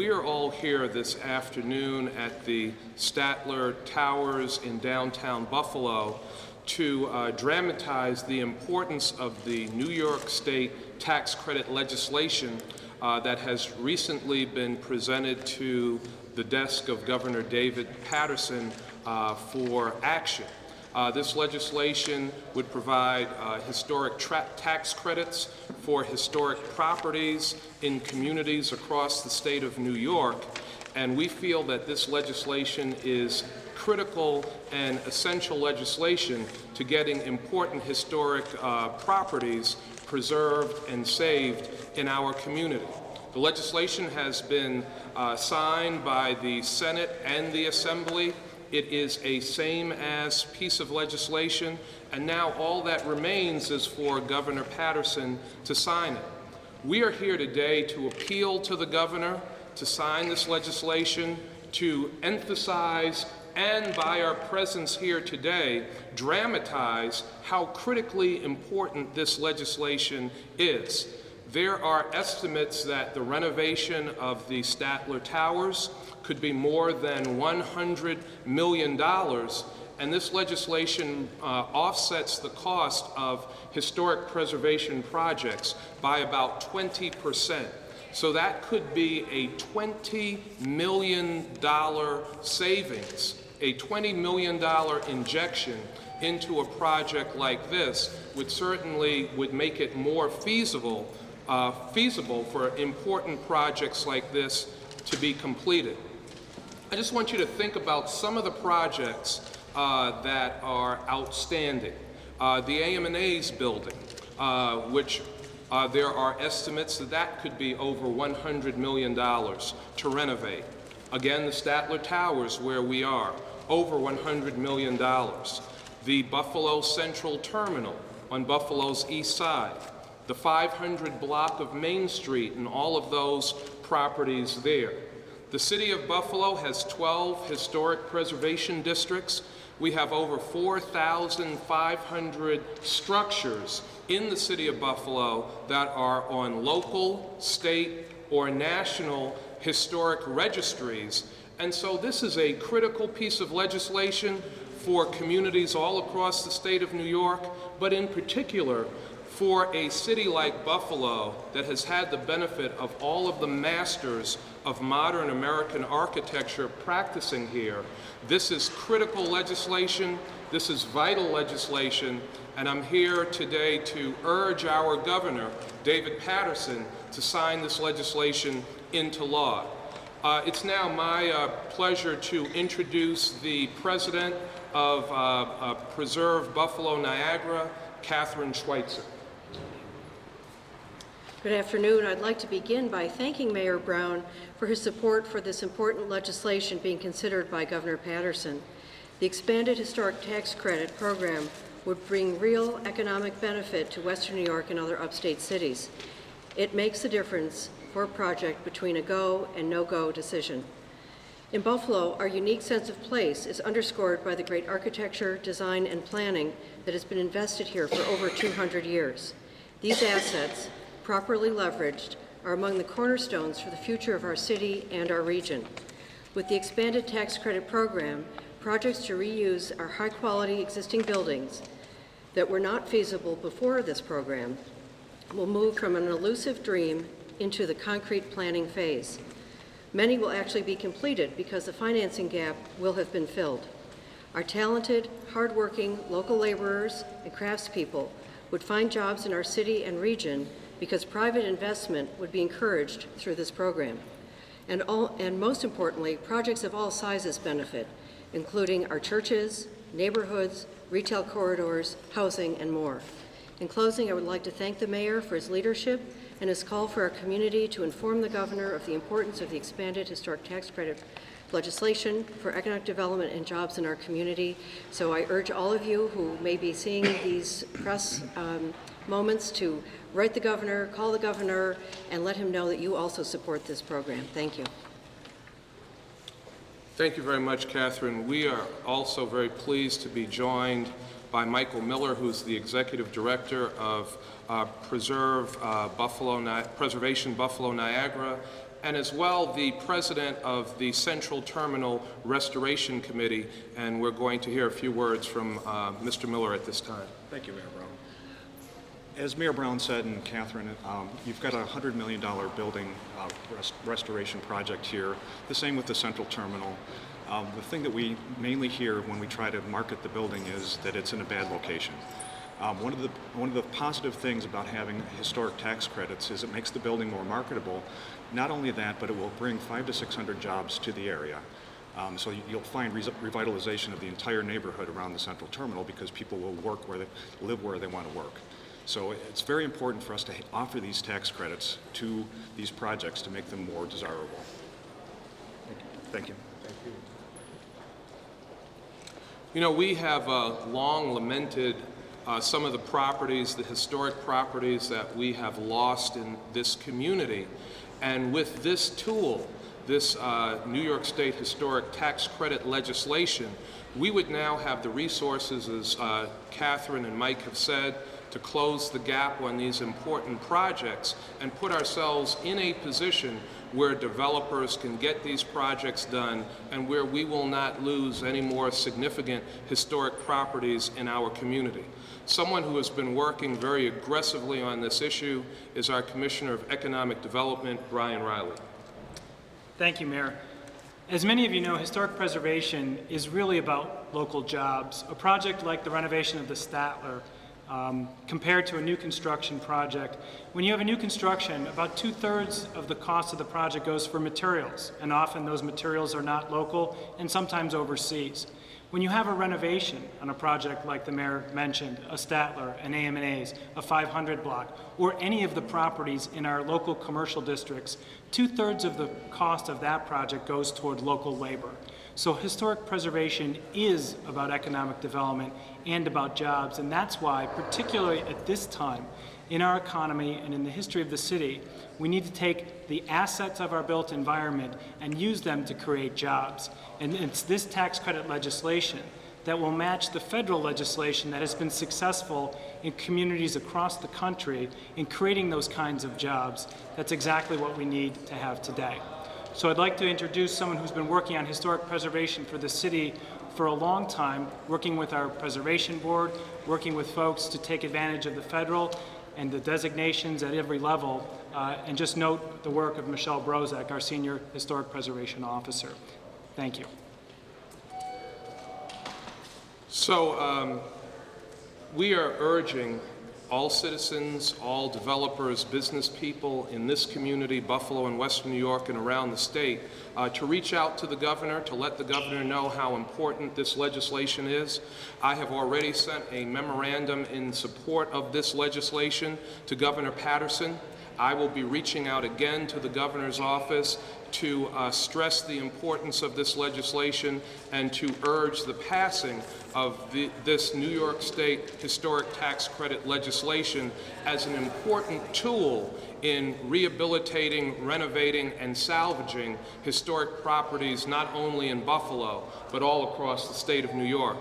We are all here this afternoon at the Statler Towers in downtown Buffalo to dramatize the importance of the New York State tax credit legislation that has recently been presented to the desk of Governor David Paterson for action. This legislation would provide historic tax credits for historic properties in communities across the state of New York, and we feel that this legislation is critical and essential legislation to getting important historic properties preserved and saved in our community. The legislation has been signed by the Senate and the Assembly. It is a same-as piece of legislation, and now all that remains is for Governor Paterson to sign it. We are here today to appeal to the governor to sign this legislation, to emphasize and by our presence here today, dramatize how critically important this legislation is. There are estimates that the renovation of the Statler Towers could be more than $100 million, and this legislation offsets the cost of historic preservation projects by about 20%. So that could be a $20 million savings, a $20 million injection into a project like this, which certainly would make it more feasible for important projects like this to be completed. I just want you to think about some of the projects that are outstanding. The AM&A's building, which there are estimates that could be over $100 million to renovate. Again, the Statler Towers, where we are, over $100 million. The Buffalo Central Terminal on Buffalo's east side, the 500 block of Main Street and all of those properties there. The city of Buffalo has 12 historic preservation districts. We have over 4,500 structures in the city of Buffalo that are on local, state, or national historic registries. And so this is a critical piece of legislation for communities all across the state of New York, but in particular for a city like Buffalo that has had the benefit of all of the masters of modern American architecture practicing here. This is critical legislation, this is vital legislation, and I'm here today to urge our governor, David Paterson, to sign this legislation into law. It's now my pleasure to introduce the president of Preserve Buffalo Niagara, Catherine Schweitzer. Good afternoon. I'd like to begin by thanking Mayor Brown for his support for this important legislation being considered by Governor Paterson. The expanded historic tax credit program would bring real economic benefit to Western New York and other upstate cities. It makes the difference for a project between a go and no-go decision. In Buffalo, our unique sense of place is underscored by the great architecture, design, and planning that has been invested here for over 200 years. These assets, properly leveraged, are among the cornerstones for the future of our city and our region. With the expanded tax credit program, projects to reuse our high-quality existing buildings that were not feasible before this program will move from an elusive dream into the concrete planning phase. Many will actually be completed because the financing gap will have been filled. Our talented, hardworking local laborers and craftspeople would find jobs in our city and region because private investment would be encouraged through this program. And most importantly, projects of all sizes benefit, including our churches, neighborhoods, retail corridors, housing, and more. In closing, I would like to thank the mayor for his leadership and his call for our community to inform the governor of the importance of the expanded historic tax credit legislation for economic development and jobs in our community. So I urge all of you who may be seeing these press moments to write the governor, call the governor, and let him know that you also support this program. Thank you. Thank you very much, Catherine. We are also very pleased to be joined by Michael Miller, who's the Executive Director of Preservation Buffalo Niagara, and as well the president of the Central Terminal Restoration Committee, and we're going to hear a few words from Mr. Miller at this time. Thank you, Mayor Brown. As Mayor Brown said, and Catherine, you've got a $100 million building restoration project here. The same with the Central Terminal. The thing that we mainly hear when we try to market the building is that it's in a bad location. One of the positive things about having historic tax credits is it makes the building more marketable. Not only that, but it will bring 500 to 600 jobs to the area. So you'll find revitalization of the entire neighborhood around the Central Terminal because people will live where they want to work. So it's very important for us to offer these tax credits to these projects to make them more desirable. Thank you. You know, we have long lamented some of the properties, the historic properties that we have lost in this community. And with this tool, this New York State historic tax credit legislation, we would now have the resources, as Catherine and Mike have said, to close the gap on these important projects and put ourselves in a position where developers can get these projects done and where we will not lose any more significant historic properties in our community. Someone who has been working very aggressively on this issue is our Commissioner of Economic Development, Brian Riley. Thank you, Mayor. As many of you know, historic preservation is really about local jobs. A project like the renovation of the Statler, compared to a new construction project, when you have a new construction, about 2/3 of the cost of the project goes for materials, and often those materials are not local and sometimes overseas. When you have a renovation on a project like the Mayor mentioned, a Statler, an AM&A's, a 500 block, or any of the properties in our local commercial districts, 2/3 of the cost of that project goes toward local labor. So historic preservation is about economic development and about jobs, and that's why, particularly at this time in our economy and in the history of the city, we need to take the assets of our built environment and use them to create jobs. And it's this tax credit legislation that will match the federal legislation that has been successful in communities across the country in creating those kinds of jobs. That's exactly what we need to have today. So I'd like to introduce someone who's been working on historic preservation for the city for a long time, working with our preservation board, working with folks to take advantage of the federal and the designations at every level, and just note the work of Michelle Brozak, our senior historic preservation officer. Thank you. So we are urging all citizens, all developers, business people in this community, Buffalo and Western New York and around the state, to reach out to the governor, to let the governor know how important this legislation is. I have already sent a memorandum in support of this legislation to Governor Paterson. I will be reaching out again to the governor's office to stress the importance of this legislation and to urge the passing of this New York State historic tax credit legislation as an important tool in rehabilitating, renovating, and salvaging historic properties not only in Buffalo, but all across the state of New York.